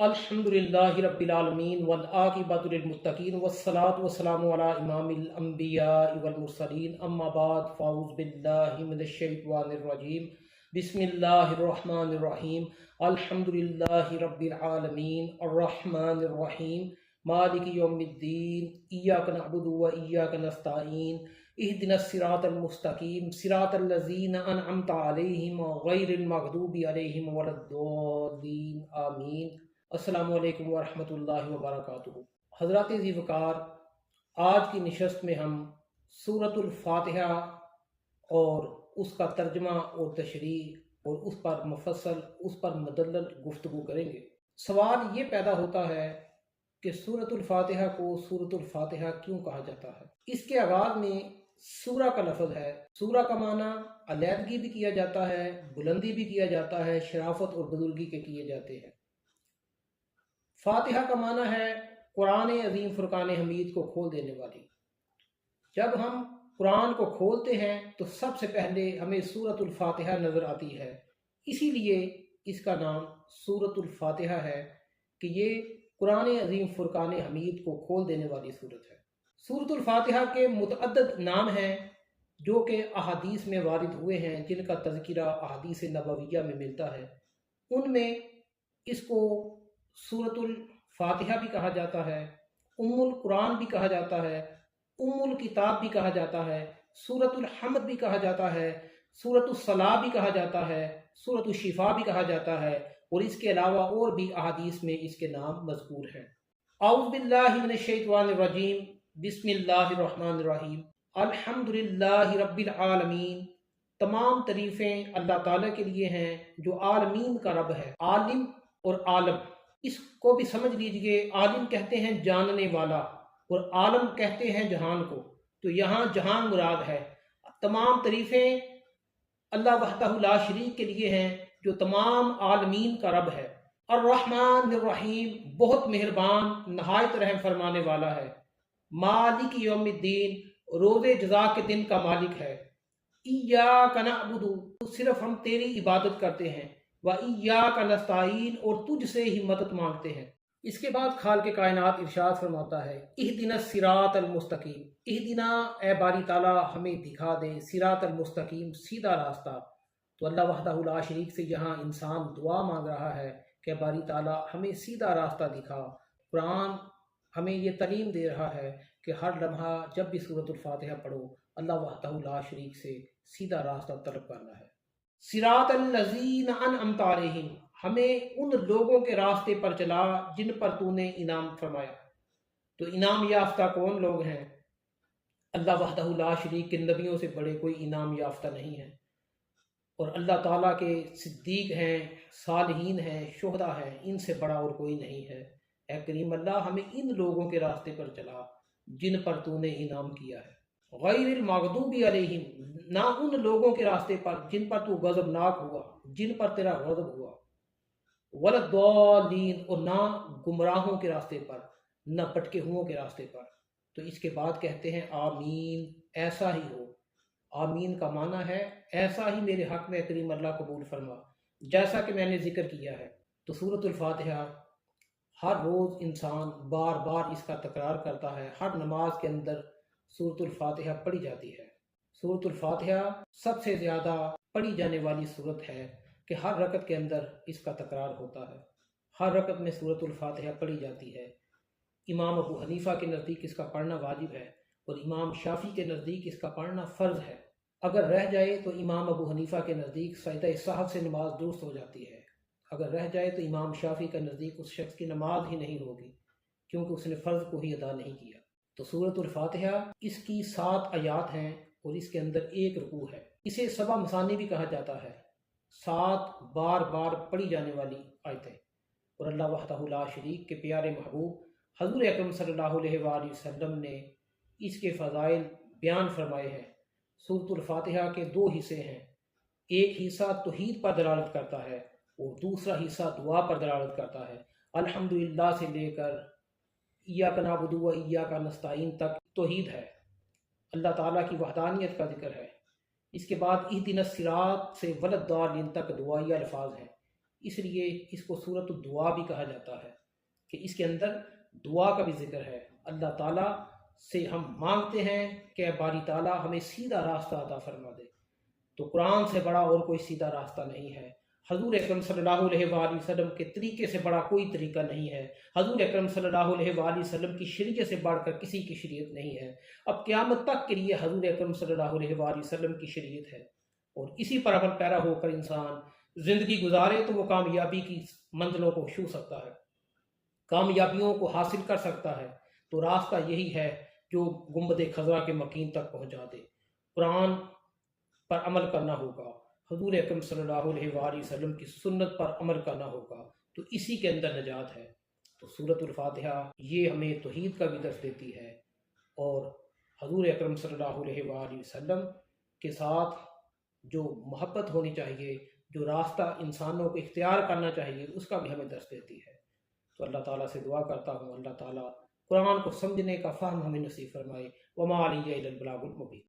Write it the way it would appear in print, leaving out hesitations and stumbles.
الحمدللہ رب العالمین والعاقبۃ للمتقین والصلاۃ والسلام علی امام الانبیاء والمرسلین اما بعد فاعوذ باللہ من الشیطان الرجیم بسم اللہ الرحمن الرحیم الحمدللہ رب العالمین الرحمن الرحیم مالک یوم الدین ایاک نعبد و ایاک نستعین اہدنا الصراط المستقیم صراط الذین انعمت علیہم غیر المغضوب علیہم ولا الضالین آمین۔ السلام علیکم ورحمۃ اللہ وبرکاتہ۔ حضرات ذی وقار، آج کی نشست میں ہم سورۃ الفاتحہ اور اس کا ترجمہ اور تشریح اور اس پر مفصل، اس پر مدلل گفتگو کریں گے۔ سوال یہ پیدا ہوتا ہے کہ سورۃ الفاتحہ کو سورۃ الفاتحہ کیوں کہا جاتا ہے؟ اس کے آغاز میں سورہ کا لفظ ہے۔ سورہ کا معنی علیحدگی بھی کیا جاتا ہے، بلندی بھی کیا جاتا ہے، شرافت اور بزرگی کے کیے جاتے ہیں۔ فاتحہ کا معنی ہے قرآن عظیم فرقان حمید کو کھول دینے والی۔ جب ہم قرآن کو کھولتے ہیں تو سب سے پہلے ہمیں سورۃ الفاتحہ نظر آتی ہے، اسی لیے اس کا نام سورۃ الفاتحہ ہے کہ یہ قرآن عظیم فرقان حمید کو کھول دینے والی صورت ہے۔ سورۃ الفاتحہ کے متعدد نام ہیں جو کہ احادیث میں وارد ہوئے ہیں، جن کا تذکرہ احادیث نبویہ میں ملتا ہے۔ ان میں اس کو سورۃ الفاتحہ بھی کہا جاتا ہے، ام القرآن بھی کہا جاتا ہے، ام الکتاب بھی کہا جاتا ہے، سورۃ الحمد بھی کہا جاتا ہے، سورۃ الصلاح بھی کہا جاتا ہے، سورۃ الشفاء بھی کہا جاتا ہے، اور اس کے علاوہ اور بھی احادیث میں اس کے نام مذکور ہیں۔ اعوذ باللہ من الشیطان الرجیم، بسم اللہ الرحمن الرحیم، الحمدللہ رب العالمین۔ تمام تعریفیں اللہ تعالیٰ کے لیے ہیں جو عالمین کا رب ہے، عالم اور عالم، اس کو بھی سمجھ لیجئے۔ عالم کہتے ہیں جاننے والا، اور عالم کہتے ہیں جہان کو، تو یہاں جہان مراد ہے۔ تمام تعریفیں اللہ وحدہ لا شریک کے لیے ہیں جو تمام عالمین کا رب ہے۔ الرحمن الرحیم، بہت مہربان، نہایت رحم فرمانے والا ہے۔ مالک یوم الدین، روز جزا کے دن کا مالک ہے۔ ایاک نعبد، صرف ہم تیری عبادت کرتے ہیں، وَإِيَّاكَ نَسْتَعِينُ، اور تجھ سے ہی مدد مانگتے ہیں۔ اس کے بعد خالق کائنات ارشاد فرماتا ہے، اہدنا الصراط المستقیم، اہدنا، اے باری تعالیٰ ہمیں دکھا دے، صراط المستقیم، سیدھا راستہ۔ تو اللہ وحدہ لا شریک سے یہاں انسان دعا مانگ رہا ہے کہ باری تعالیٰ ہمیں سیدھا راستہ دکھا۔ قرآن ہمیں یہ تعلیم دے رہا ہے کہ ہر لمحہ جب بھی سورۃ الفاتحہ پڑھو، اللہ وحدہ لا شریک سے سیدھا راستہ طلب کرنا ہے۔ صراط الذین انعمت علیہم، ہمیں ان لوگوں کے راستے پر چلا جن پر تو نے انعام فرمایا۔ تو انعام یافتہ کون لوگ ہیں؟ اللہ وحدہ لا شریک کے نبیوں سے بڑے کوئی انعام یافتہ نہیں ہیں، اور اللہ تعالیٰ کے صدیق ہیں، صالحین ہیں، شہداء ہیں، ان سے بڑا اور کوئی نہیں ہے۔ اے کریم اللہ، ہمیں ان لوگوں کے راستے پر چلا جن پر تو نے انعام کیا ہے۔ غیر المغضوب علیہم، نہ ان لوگوں کے راستے پر جن پر تو غضبناک ہوا، جن پر تیرا غضب ہوا، ولا الضالین، اور نہ گمراہوں کے راستے پر، نہ بھٹکے ہوئوں کے راستے پر۔ تو اس کے بعد کہتے ہیں آمین، ایسا ہی ہو۔ آمین کا معنی ہے ایسا ہی میرے حق میں کریم اللہ قبول فرما، جیسا کہ میں نے ذکر کیا ہے۔ تو سورۃ الفاتحہ ہر روز انسان بار بار اس کا تکرار کرتا ہے، ہر نماز کے اندر سورۃ الفاتحہ پڑھی جاتی ہے۔ سورۃ الفاتحہ سب سے زیادہ پڑھی جانے والی سورت ہے کہ ہر رکعت کے اندر اس کا تکرار ہوتا ہے، ہر رکعت میں سورۃ الفاتحہ پڑھی جاتی ہے۔ امام ابو حنیفہ کے نزدیک اس کا پڑھنا واجب ہے، اور امام شافعی کے نزدیک اس کا پڑھنا فرض ہے۔ اگر رہ جائے تو امام ابو حنیفہ کے نزدیک سجدہ سہو سے نماز درست ہو جاتی ہے، اگر رہ جائے تو امام شافعی کے نزدیک اس شخص کی نماز ہی نہیں ہوگی، کیونکہ اس نے فرض کو ہی ادا نہیں کیا۔ تو سورۃ الفاتحہ اس کی 7 آیات ہیں، اور اس کے اندر 1 رکوع ہے۔ اسے 7 مثانی بھی کہا جاتا ہے، 7 بار بار پڑھی جانے والی آیتیں۔ اور اللہ وحدہ لا شریک کے پیارے محبوب حضور اکرم صلی اللہ علیہ وآلہ وسلم نے اس کے فضائل بیان فرمائے ہیں۔ سورۃ الفاتحہ کے 2 حصے ہیں، ایک حصہ توحید پر دلالت کرتا ہے، اور دوسرا حصہ دعا پر دلالت کرتا ہے۔ الحمدللہ سے لے کر ایاک نعبد و ایاک نستعین تک توحید ہے، اللہ تعالیٰ کی وحدانیت کا ذکر ہے۔ اس کے بعد اہدنا الصراط سے ولا الضالین تک دعائی الفاظ ہیں۔ اس لیے اس کو سورۃ الدعا بھی کہا جاتا ہے کہ اس کے اندر دعا کا بھی ذکر ہے۔ اللہ تعالیٰ سے ہم مانگتے ہیں کہ باری تعالیٰ ہمیں سیدھا راستہ عطا فرما دے۔ تو قرآن سے بڑا اور کوئی سیدھا راستہ نہیں ہے۔ حضور اکرم صلی اللہ علیہ وآلہ وسلم کے طریقے سے بڑا کوئی طریقہ نہیں ہے۔ حضور اکرم صلی اللہ علیہ وآلہ وسلم کی شریعت سے بڑھ کر کسی کی شریعت نہیں ہے۔ اب قیامت تک کے لیے حضور اکرم صلی اللہ علیہ وآلہ وسلم کی شریعت ہے، اور اسی پر عمل پیرا ہو کر انسان زندگی گزارے تو وہ کامیابی کی منزلوں کو چھو سکتا ہے، کامیابیوں کو حاصل کر سکتا ہے۔ تو راستہ یہی ہے جو گنبد خضرا کے مکین تک پہنچا دے۔ قرآن پر عمل کرنا ہوگا، حضور اکرم صلی اللہ علیہ وآلہ وسلم کی سنت پر عمل کرنا ہوگا، تو اسی کے اندر نجات ہے۔ تو سورۃ الفاتحہ یہ ہمیں توحید کا بھی درس دیتی ہے، اور حضور اکرم صلی اللہ علیہ وآلہ وسلم کے ساتھ جو محبت ہونی چاہیے، جو راستہ انسانوں کو اختیار کرنا چاہیے، اس کا بھی ہمیں درس دیتی ہے۔ تو اللہ تعالیٰ سے دعا کرتا ہوں اللہ تعالیٰ قرآن کو سمجھنے کا فہم ہمیں نصیب فرمائے۔ وما علیہ الا البلاغ المبین۔